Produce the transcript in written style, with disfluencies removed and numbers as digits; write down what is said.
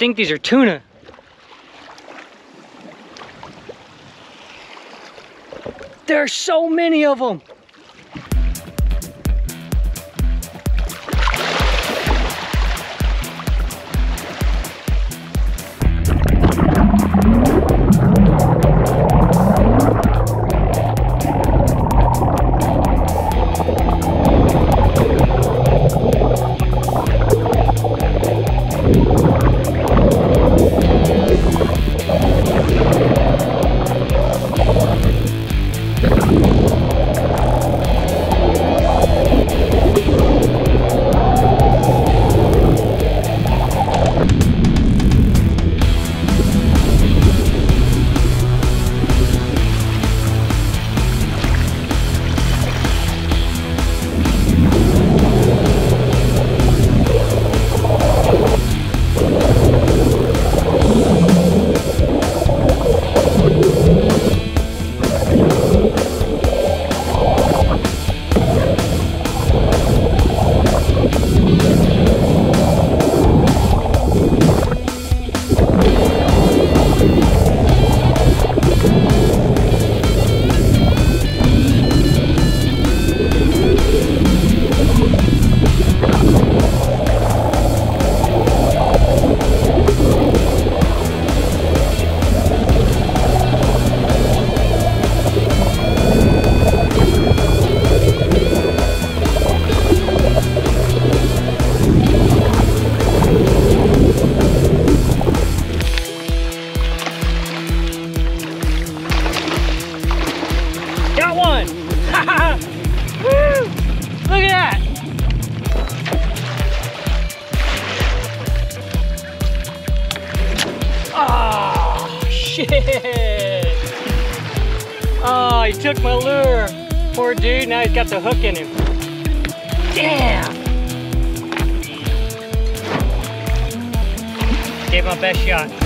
think these are tuna. There are so many of them. Got one! Woo! Look at that! Oh, shit! Oh, he took my lure. Poor dude, now he's got the hook in him. Damn! Gave my best shot.